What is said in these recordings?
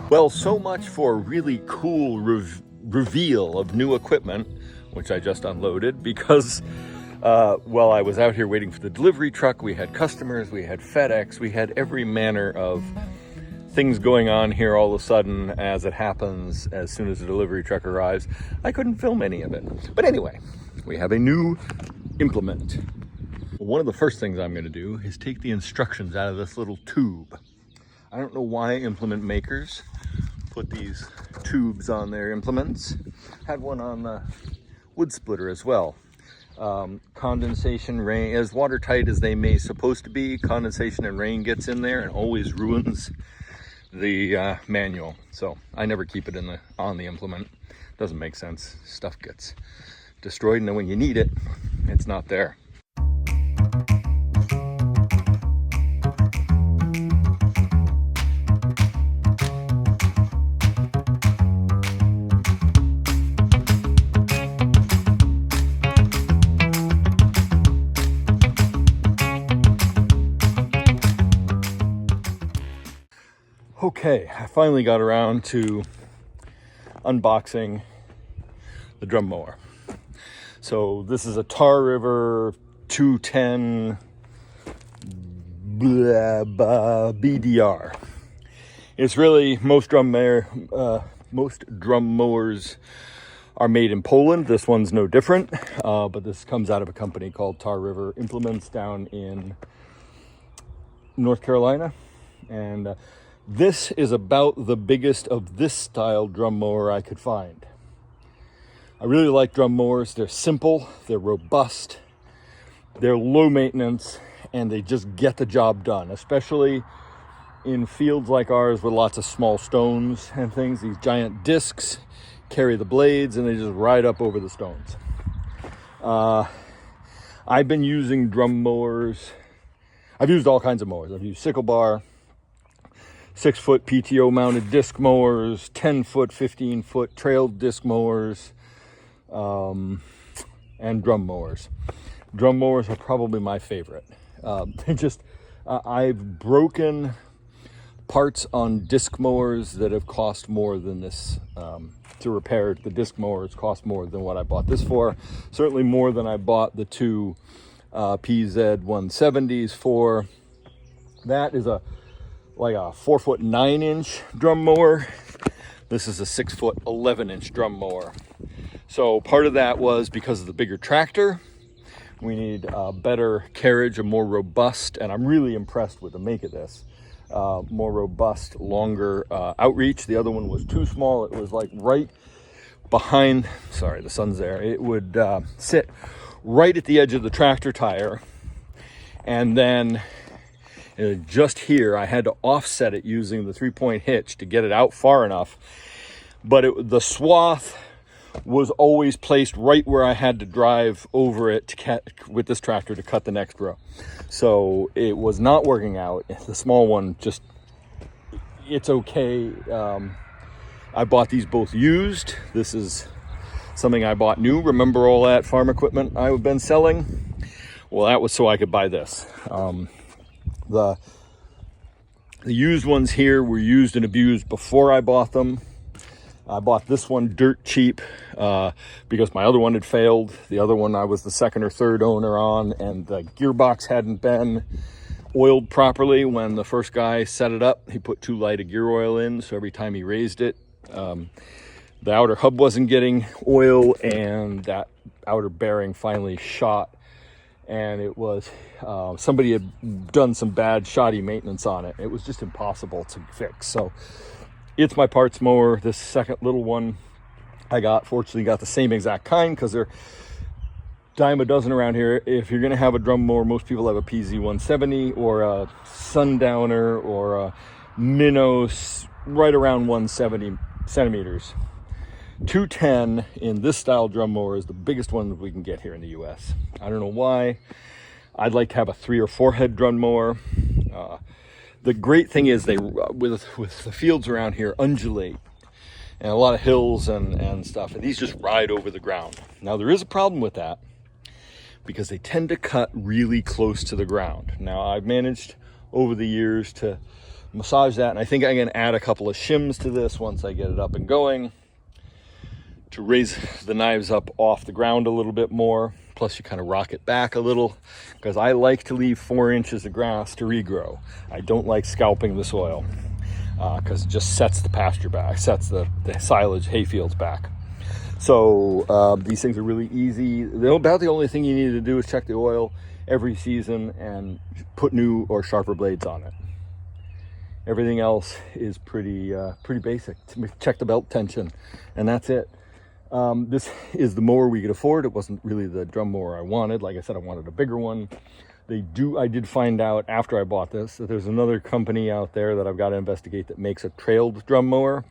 Well, so much for a really cool reveal of new equipment, which I just unloaded because while I was out here waiting for the delivery truck, we had customers, we had FedEx, we had every manner of things going on here all of a sudden as it happens as soon as the delivery truck arrives. I couldn't film any of it. But anyway, we have a new implement. One of the first things I'm going to do is take the instructions out of this little tube. I don't know why implement makers put these tubes on their implements. Had one on the wood splitter as well. Condensation, rain, as watertight as they may supposed to be, condensation and rain gets in there and always ruins the manual. So I never keep it on the implement. Doesn't make sense. Stuff gets destroyed, and then when you need it, it's not there. Okay, I finally got around to unboxing the drum mower. So this is a Tar River 210 BDR. It's really, most drum mowers are made in Poland. This one's no different, but this comes out of a company called Tar River Implements down in North Carolina. And this is about the biggest of this style drum mower I could find. I really like drum mowers. They're simple, they're robust, they're low maintenance, and they just get the job done, especially in fields like ours with lots of small stones and things. These giant discs carry the blades and they just ride up over the stones. I've been using drum mowers. I've used all kinds of mowers. I've used sickle bar, 6-foot PTO mounted disc mowers, 10-foot, 15-foot trailed disc mowers, and drum mowers. Drum mowers are probably my favorite. I've broken parts on disc mowers that have cost more than this. To repair the disc mowers cost more than what I bought this for. Certainly more than I bought the two PZ 170s for. That is like a 4-foot 9-inch drum mower. This is a 6-foot 11-inch drum mower. So part of that was because of the bigger tractor. We need better carriage, a more robust, and I'm really impressed with the make of this. More robust, longer outreach. The other one was too small. It was like right behind, sorry, the sun's there. It would sit right at the edge of the tractor tire. And then just here, I had to offset it using the 3-point hitch to get it out far enough. But the swath was always placed right where I had to drive over it with this tractor to cut the next row. So it was not working out. The small one just, it's okay. I bought these both used. This is something I bought new. Remember all that farm equipment I've been selling? Well, that was so I could buy this. The used ones here were used and abused before I bought them. I bought this one dirt cheap because my other one had failed. The other one I was the second or third owner on, and the gearbox hadn't been oiled properly when the first guy set it up. He put too light a gear oil in, so every time he raised it, the outer hub wasn't getting oil, and that outer bearing finally shot. And it was, somebody had done some bad shoddy maintenance on it. It was just impossible to fix. So it's my parts mower. This second little one I fortunately got the same exact kind because they're dime a dozen around here. If you're gonna have a drum mower, most people have a PZ 170 or a Sundowner or a Minos right around 170 centimeters. 210 in this style drum mower is the biggest one that we can get here in the US. I don't know why. I'd like to have a 3 or 4 head drum mower. The great thing is they, with the fields around here, undulate and a lot of hills and stuff, and these just ride over the ground. Now there is a problem with that because they tend to cut really close to the ground. Now I've managed over the years to massage that. And I think I'm going to add a couple of shims to this once I get it up and going to raise the knives up off the ground a little bit more. Plus you kind of rock it back a little, because I like to leave 4 inches of grass to regrow. I don't like scalping the soil because it just sets the pasture back, sets the silage hayfields back. So these things are really easy. About the only thing you need to do is check the oil every season and put new or sharper blades on it. Everything else is pretty basic. Check the belt tension, and that's it. This is the mower we could afford. It wasn't really the drum mower I wanted. Like I said, I wanted a bigger one. I did find out after I bought this that there's another company out there that I've got to investigate that makes a trailed drum mower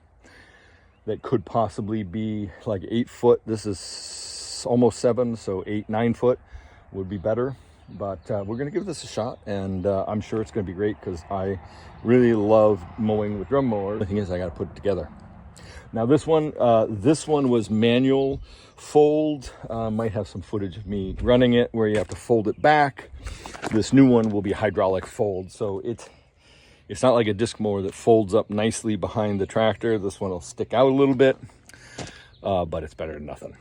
that could possibly be like 8 foot. This is almost 7, so 8-9 foot would be better. But we're going to give this a shot, and I'm sure it's going to be great because I really love mowing with drum mowers. The thing is, I got to put it together. Now this one was manual fold. Might have some footage of me running it where you have to fold it back. This new one will be hydraulic fold, so it's not like a disc mower that folds up nicely behind the tractor. This one will stick out a little bit, but it's better than nothing.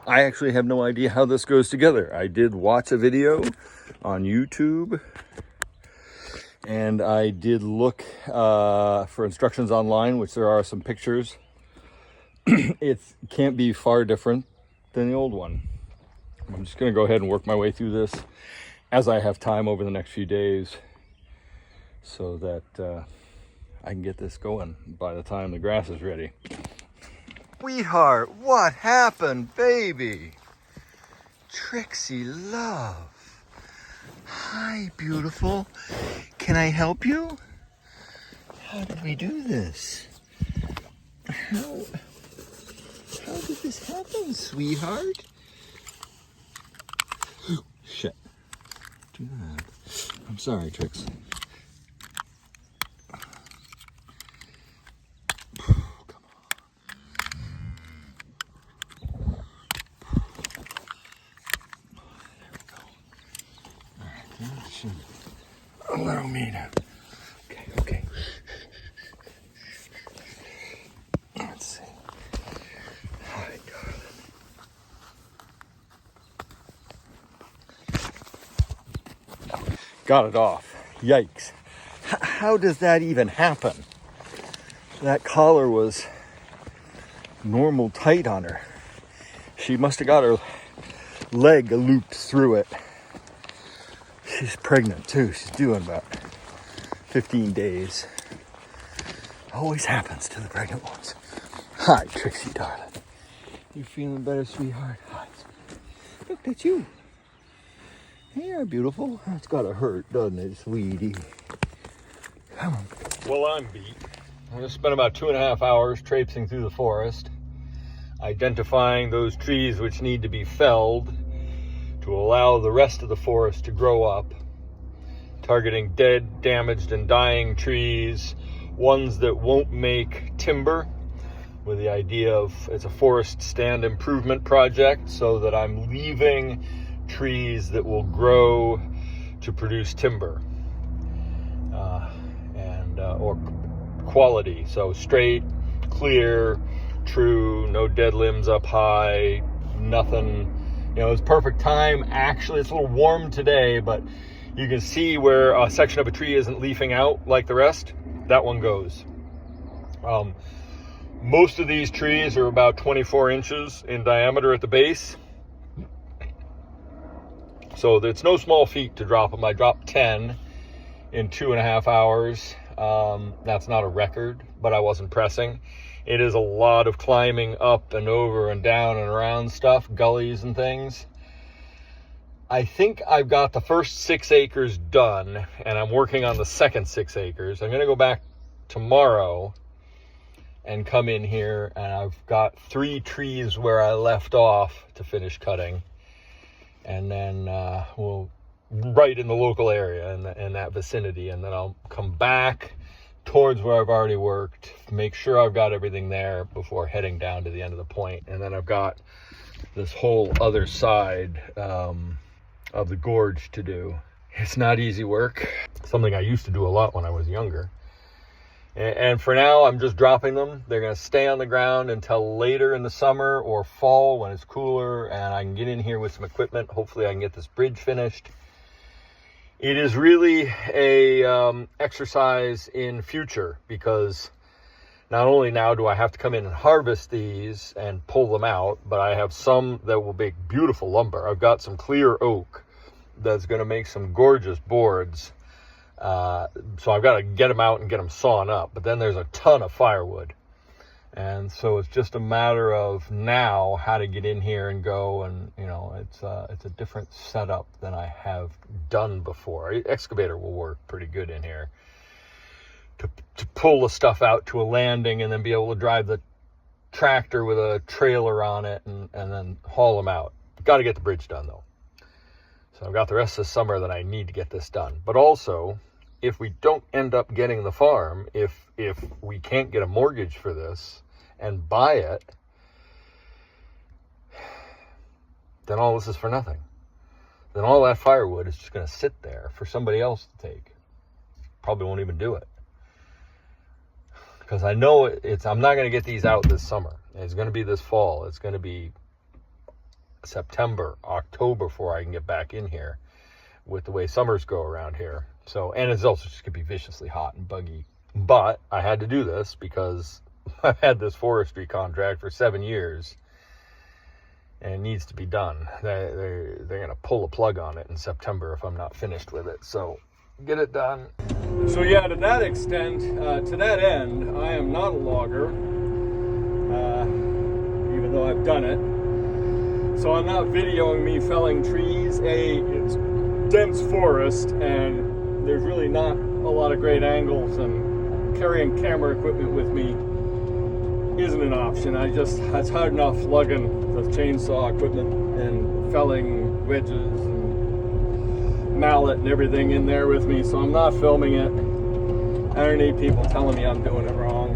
I actually have no idea how this goes together. I did watch a video on YouTube, and I did look for instructions online, which there are some pictures. It can't be far different than the old one. I'm just going to go ahead and work my way through this as I have time over the next few days, so that I can get this going by the time the grass is ready. Sweetheart, what happened, baby? Trixie, love. Hi, beautiful. Can I help you? How did we do this? How did this happen, sweetheart? Shit. Do that. I'm sorry, Trix. Allow me to. Okay. Let's see. Hi, darling. Got it off. Yikes. How does that even happen? That collar was normal tight on her. She must have got her leg looped through it. She's pregnant too. She's due in about 15 days. Always happens to the pregnant ones. Hi, Trixie, darling. You feeling better, sweetheart? Hi. Look, that's you. Hey, you're beautiful. It's gotta hurt, doesn't it, sweetie? Come on. Well, I'm beat. I'm gonna spend about 2.5 hours traipsing through the forest, identifying those trees which need to be felled to allow the rest of the forest to grow up, targeting dead, damaged, and dying trees, ones that won't make timber, with the idea of it's a forest stand improvement project, so that I'm leaving trees that will grow to produce timber or quality. So straight, clear, true, no dead limbs up high, nothing. You know, it's perfect time. Actually, it's a little warm today, but you can see where a section of a tree isn't leafing out like the rest. That one goes. Most of these trees are about 24 inches in diameter at the base. So it's no small feat to drop them. I dropped 10 in 2.5 hours. That's not a record, but I wasn't pressing. It is a lot of climbing up and over and down and around stuff, gullies and things. I think I've got the first 6 acres done, and I'm working on the second 6 acres. I'm going to go back tomorrow and come in here, and I've got 3 trees where I left off to finish cutting. And then we'll right in the local area in that vicinity, and then I'll come back towards where I've already worked, make sure I've got everything there before heading down to the end of the point. And then I've got this whole other side of the gorge to do. It's not easy work. Something I used to do a lot when I was younger. And for now, I'm just dropping them. They're going to stay on the ground until later in the summer or fall when it's cooler and I can get in here with some equipment. Hopefully I can get this bridge finished. It is really a exercise in future, because not only now do I have to come in and harvest these and pull them out, but I have some that will make beautiful lumber. I've got some clear oak that's going to make some gorgeous boards. So I've got to get them out and get them sawn up. But then there's a ton of firewood. And so it's just a matter of now how to get in here and go. And, you know, it's a different setup than I have done before. Excavator will work pretty good in here to pull the stuff out to a landing and then be able to drive the tractor with a trailer on it and then haul them out. Got to get the bridge done, though. So I've got the rest of the summer that I need to get this done. But also, if we don't end up getting the farm, if we can't get a mortgage for this and buy it, then all this is for nothing. Then all that firewood is just going to sit there for somebody else to take. Probably won't even do it. Because I know I'm not going to get these out this summer. It's going to be this fall. It's going to be September, October before I can get back in here with the way summers go around here. So, and it's also just gonna be viciously hot and buggy. But I had to do this because I've had this forestry contract for 7 years and it needs to be done. They're gonna pull a plug on it in September if I'm not finished with it. So get it done. So yeah, to that extent, to that end, I am not a logger, even though I've done it. So I'm not videoing me felling trees. It's dense forest and there's really not a lot of great angles, and carrying camera equipment with me isn't an option. It's hard enough lugging the chainsaw equipment and felling wedges and mallet and everything in there with me, so I'm not filming it. I don't need people telling me I'm doing it wrong.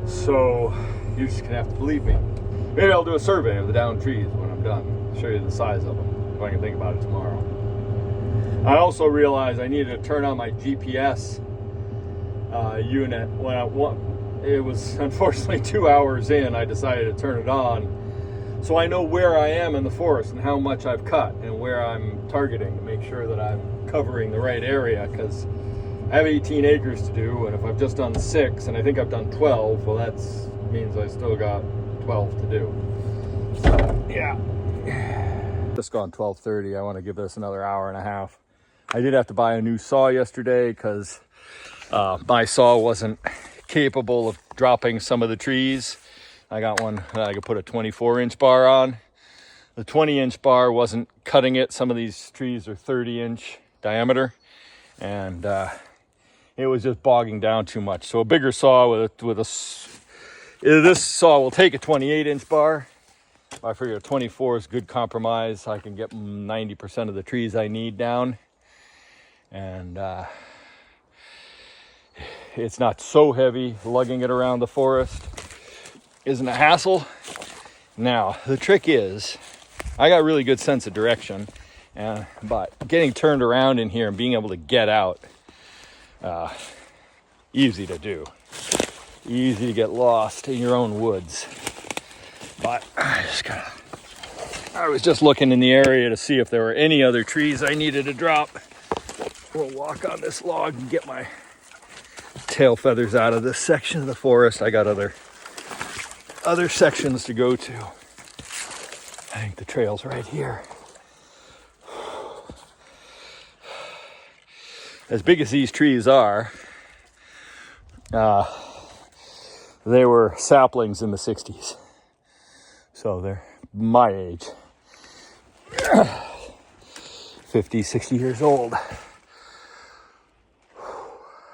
So you're just gonna have to believe me. Maybe I'll do a survey of the downed trees when I'm done. Show you the size of them if I can think about it tomorrow. I also realized I needed to turn on my GPS unit when it was unfortunately 2 hours in. I decided to turn it on so I know where I am in the forest and how much I've cut and where I'm targeting to make sure that I'm covering the right area, because I have 18 acres to do, and if I've just done 6 and I think I've done 12, well, that means I still got 12 to do. So, yeah. Just gone 12:30. I want to give this another hour and a half. I did have to buy a new saw yesterday because my saw wasn't capable of dropping some of the trees. I got one that I could put a 24-inch bar on. The 20-inch bar wasn't cutting it. Some of these trees are 30-inch diameter, and it was just bogging down too much. So a bigger saw this saw will take a 28-inch bar. I figure a 24 is a good compromise. I can get 90% of the trees I need down, and it's not so heavy. Lugging it around the forest isn't a hassle. Now, the trick is, I got really good sense of direction, but getting turned around in here and being able to get out, easy to do. Easy to get lost in your own woods. But I was just looking in the area to see if there were any other trees I needed to drop. We'll walk on this log and get my tail feathers out of this section of the forest. I got other sections to go to. I think the trail's right here. As big as these trees are, they were saplings in the 60s. So they're my age. 50, 60 years old.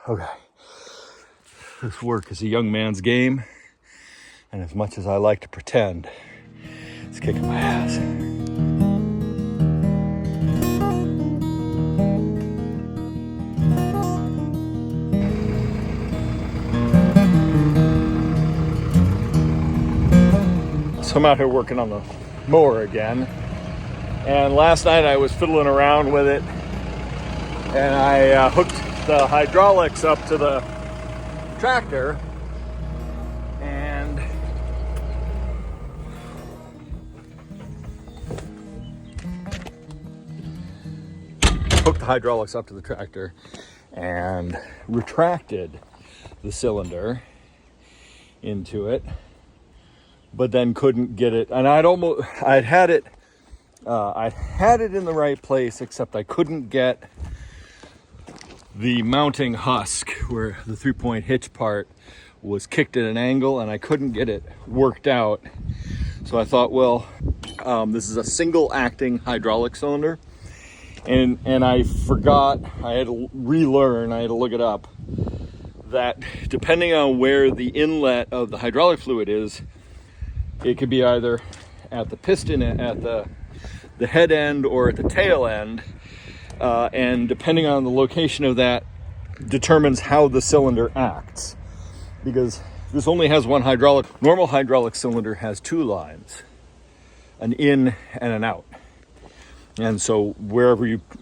Okay. This work is a young man's game, and as much as I like to pretend, it's kicking my ass. So I'm out here working on the mower again, and last night I was fiddling around with it, and I hooked the hydraulics up to the tractor, and retracted the cylinder into it, but then couldn't get it. And I'd had it in the right place, except I couldn't get the mounting husk where the 3-point hitch part was kicked at an angle, and I couldn't get it worked out. So I thought, well, this is a single acting hydraulic cylinder, and I forgot, I had to relearn, I had to look it up, that depending on where the inlet of the hydraulic fluid is, it could be either at the piston, at the head end, or at the tail end. And depending on the location of that determines how the cylinder acts. Because this only has one hydraulic. Normal hydraulic cylinder has 2 lines, an in and an out. And so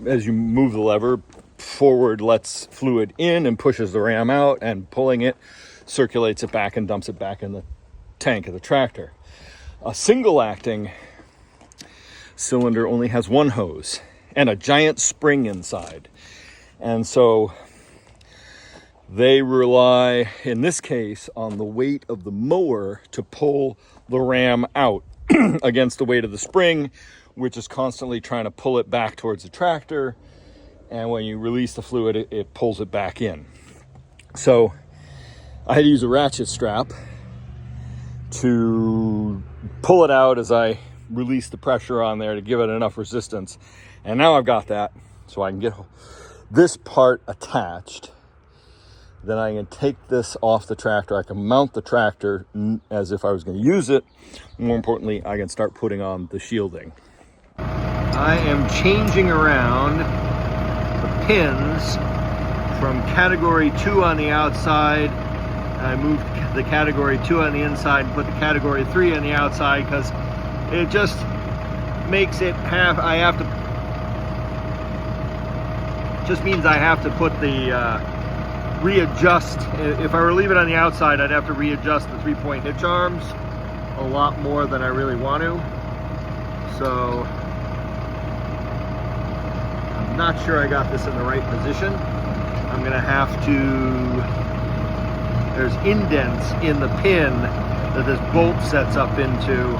as you move the lever, forward lets fluid in and pushes the ram out, and pulling it circulates it back and dumps it back in the tank of the tractor. A single acting cylinder only has one hose and a giant spring inside. And so they rely, in this case, on the weight of the mower to pull the ram out against the weight of the spring, which is constantly trying to pull it back towards the tractor. And when you release the fluid, it pulls it back in. So I had to use a ratchet strap to pull it out as I release the pressure on there to give it enough resistance. And now I've got that, so I can get this part attached. Then I can take this off the tractor. I can mount the tractor as if I was going to use it. More importantly, I can start putting on the shielding. I am changing around the pins from category 2 on the outside. I moved the category 2 on the inside and put the category 3 on the outside because it just makes it just means I have to put the readjust. If I were to leave it on the outside, I'd have to readjust the 3-point hitch arms a lot more than I really want to. So I'm not sure I got this in the right position. I'm gonna have to, there's indents in the pin that this bolt sets up into.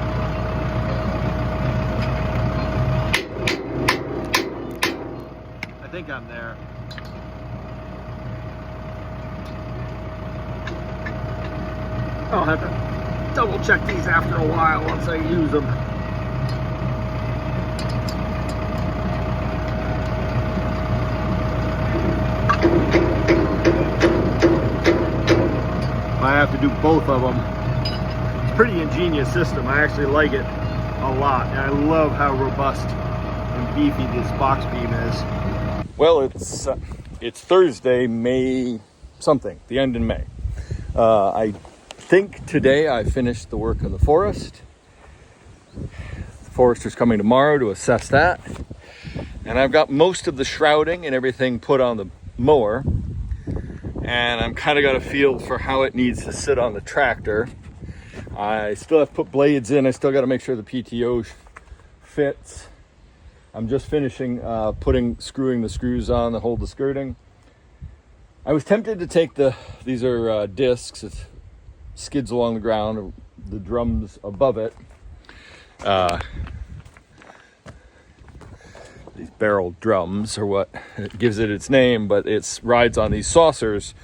I think I'm there. I'll have to double check these after a while once I use them. I have to do both of them. It's a pretty ingenious system. I actually like it a lot. And I love how robust and beefy this box beam is. Well, it's Thursday, May something, the end in May. I think today I finished the work on the forest. The forester's coming tomorrow to assess that. And I've got most of the shrouding and everything put on the mower. And I'm kind of got a feel for how it needs to sit on the tractor. I still have to put blades in. I still got to make sure the PTO fits. I'm just finishing screwing the screws on that hold the skirting. I was tempted to take these are discs. It skids along the ground, the drums above it. These barrel drums are what gives it its name, but it rides on these saucers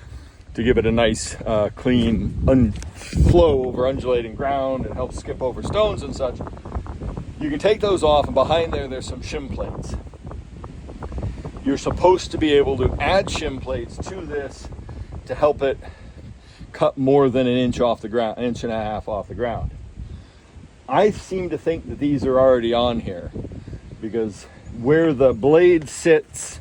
to give it a nice clean flow over undulating ground and help skip over stones and such. You can take those off, and behind there's some shim plates. You're supposed to be able to add shim plates to this to help it cut more than an inch off the ground, an inch and a half off the ground. I seem to think that these are already on here because where the blade sits,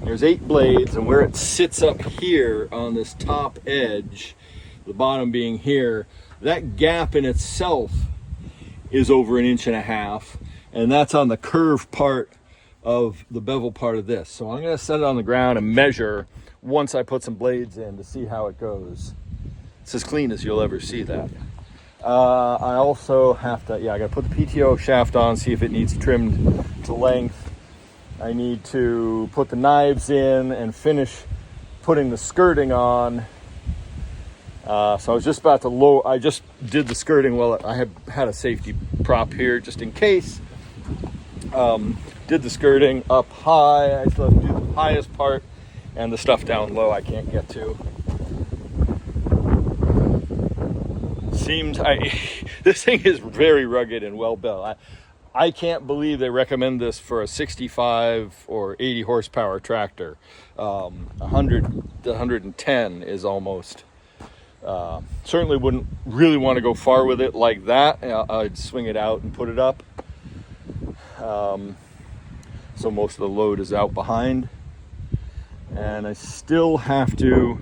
there's 8 blades, and where it sits up here on this top edge, the bottom being here, that gap in itself is over an inch and a half, and that's on the curved part of the bevel part of this. So I'm going to set it on the ground and measure once I put some blades in to see how it goes. It's as clean as you'll ever see that. I also have to, I got to put the PTO shaft on, see if it needs trimmed to length. I need to put the knives in and finish putting the skirting on. So I was just about to lower, I just did the skirting while I had a safety prop here just in case. Did the skirting up high. I still have to do the highest part, and the stuff down low I can't get to. This thing is very rugged and well built. I can't believe they recommend this for a 65 or 80 horsepower tractor. 100 to 110 is almost. Certainly wouldn't really want to go far with it like that. I'd swing it out and put it up. So most of the load is out behind. And I still have to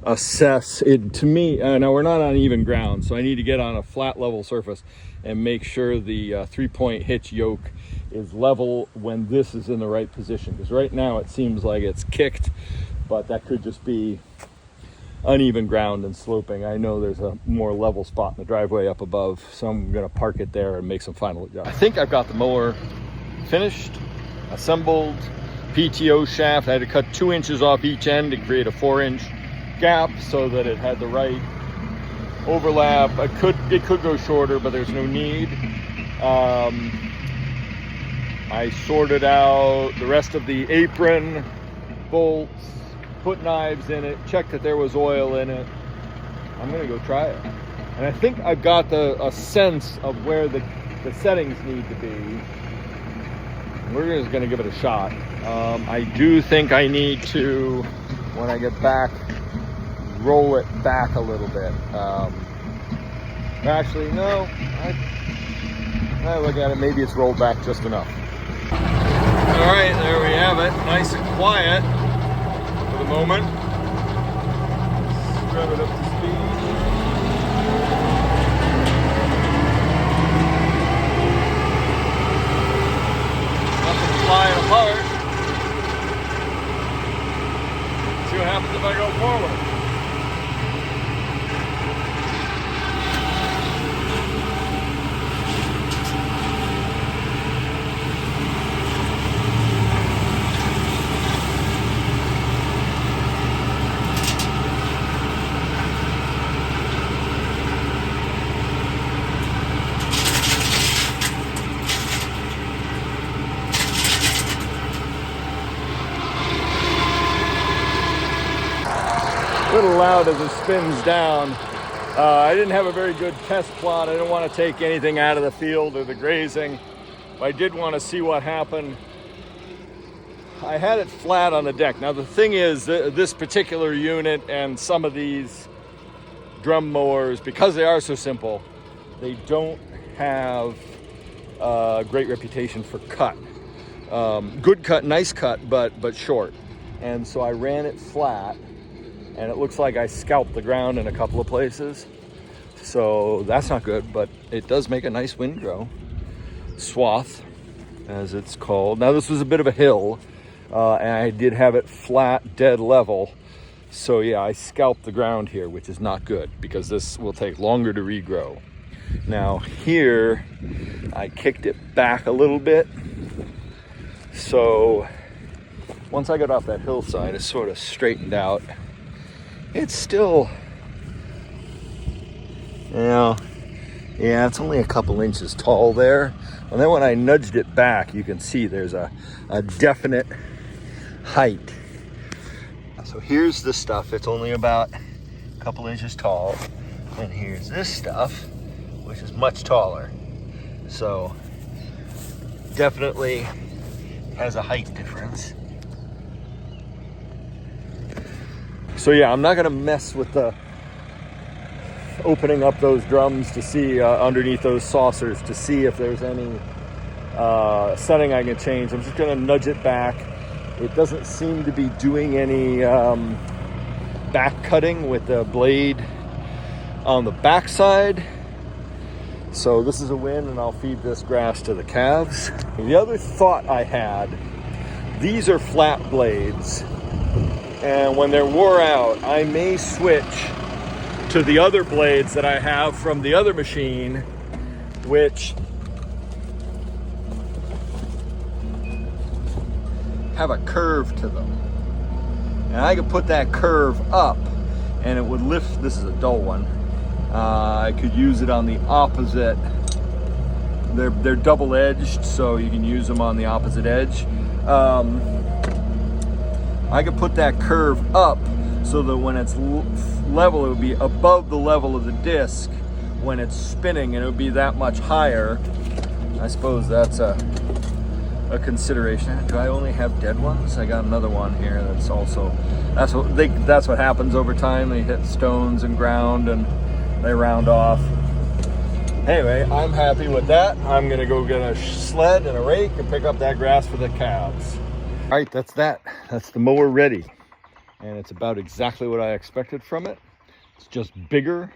assess it. To me, now we're not on even ground, so I need to get on a flat level surface and make sure the 3-point hitch yoke is level when this is in the right position, because right now it seems like it's kicked, but that could just be uneven ground and sloping. I know there's a more level spot in the driveway up above, so I'm gonna park it there and make some final adjustments. I think I've got the mower finished, assembled, PTO shaft. I had to cut 2 inches off each end to create a 4-inch gap so that it had the right overlap. It could go shorter, but there's no need. I sorted out the rest of the apron, bolts, put knives in it, checked that there was oil in it. I'm gonna go try it. And I think I've got a sense of where the settings need to be. We're just gonna give it a shot. I do think I need to, when I get back, roll it back a little bit. Actually, no, I look at it, maybe it's rolled back just enough. All right, there we have it. Nice and quiet for the moment. Let's rev it up to speed. Nothing flying apart. See what happens if I go forward. A little loud as it spins down. I didn't have a very good test plot. I didn't want to take anything out of the field or the grazing. I did want to see what happened. I had it flat on the deck. Now the thing is, this particular unit and some of these drum mowers, because they are so simple, they don't have a great reputation for cut. Good cut, nice cut, but short. And so I ran it flat. And it looks like I scalped the ground in a couple of places. So that's not good, but it does make a nice windrow swath, as it's called. Now this was a bit of a hill, and I did have it flat, dead level. So yeah, I scalped the ground here, which is not good because this will take longer to regrow. Now here, I kicked it back a little bit. So once I got off that hillside, it sort of straightened out. It's still, yeah, it's only a couple inches tall there. And then when I nudged it back, you can see there's a definite height. So here's the stuff. It's only about a couple inches tall. And here's this stuff, which is much taller. So definitely has a height difference. So yeah, I'm not gonna mess with the opening up those drums to see underneath those saucers to see if there's any setting I can change. I'm just gonna nudge it back. It doesn't seem to be doing any back cutting with the blade on the backside. So this is a win, and I'll feed this grass to the calves. The other thought I had, these are flat blades. And when they're wore out, I may switch to the other blades that I have from the other machine, which have a curve to them. And I could put that curve up and it would lift. This is a dull one. I could use it on the opposite. They're double-edged, so you can use them on the opposite edge. I could put that curve up so that when it's level, it would be above the level of the disc when it's spinning, and it would be that much higher. I suppose that's a consideration. Do I only have dead ones? I got another one here that's also, that's what happens over time. They hit stones and ground and they round off. Anyway, I'm happy with that. I'm gonna go get a sled and a rake and pick up that grass for the calves. All right, that's that. That's the mower ready. And it's about exactly what I expected from it. It's just bigger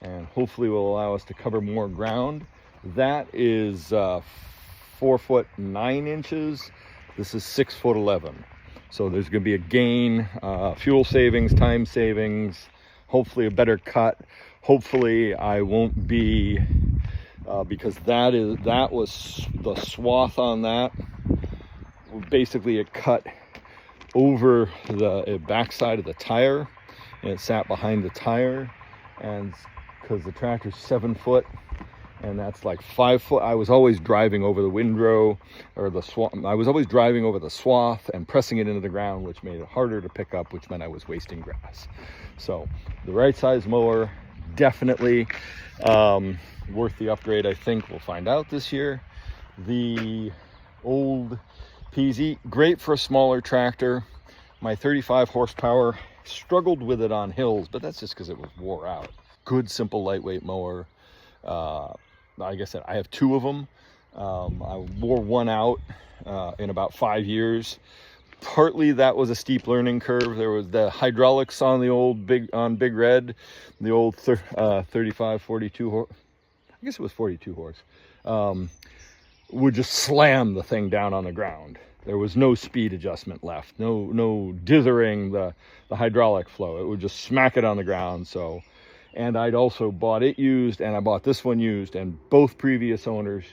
and hopefully will allow us to cover more ground. That is 4 foot 9 inches. This is 6 foot 11. So there's gonna be a gain, fuel savings, time savings, hopefully a better cut. Hopefully I won't be, because that was the swath on that. Basically it cut over the backside of the tire, and it sat behind the tire, and because the tractor's 7 foot and that's like 5 foot, I was always driving over the windrow or the swath. I was always driving over the swath and pressing it into the ground, which made it harder to pick up, which meant I was wasting grass. So the right size mower, definitely worth the upgrade. I think we'll find out this year. The old PZ, great for a smaller tractor. My 35 horsepower, struggled with it on hills, but that's just because it was wore out. Good, simple, lightweight mower. Like I said, I have 2 of them. I wore one out in about 5 years. Partly that was a steep learning curve. There was the hydraulics on the old Big Red, the old 35, 42 horse. I guess it was 42 horse. Would just slam the thing down on the ground. There was no speed adjustment left, no dithering the hydraulic flow. It would just smack it on the ground. So, and I'd also bought it used, and I bought this one used, and both previous owners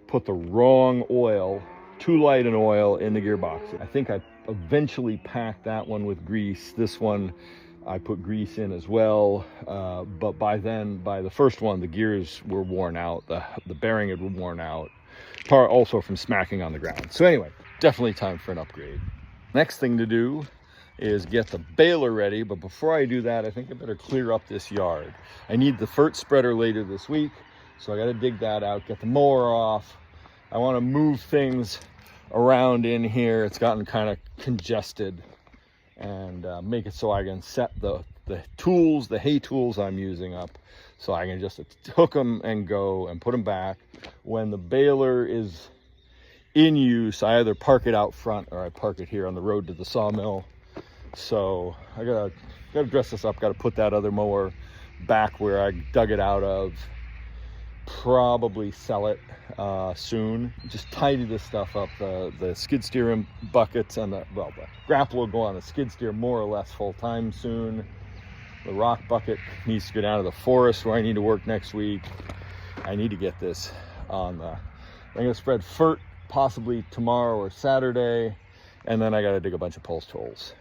put the wrong oil, too light an oil, in the gearbox. I think I eventually packed that one with grease. This one I put grease in as well, but by the first one, the gears were worn out, the bearing had worn out, part also from smacking on the ground. So anyway, definitely time for an upgrade. Next thing to do is get the baler ready, but before I do that, I think I better clear up this yard. I need the fert spreader later this week, so I got to dig that out, get the mower off. I want to move things around in here. It's gotten kind of congested, and make it so I can set the tools, the hay tools I'm using up, so I can just hook them and go and put them back. When the baler is in use, I either park it out front or I park it here on the road to the sawmill. So I gotta dress this up, gotta put that other mower back where I dug it out of, probably sell it soon. Just tidy this stuff up. The skid steer buckets and the grapple will go on the skid steer more or less full time soon. The rock bucket needs to go down to the forest where I need to work next week. I need to get this on I'm gonna spread fert possibly tomorrow or Saturday, and then I gotta dig a bunch of post holes.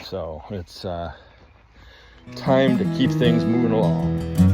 So it's time to keep things moving along.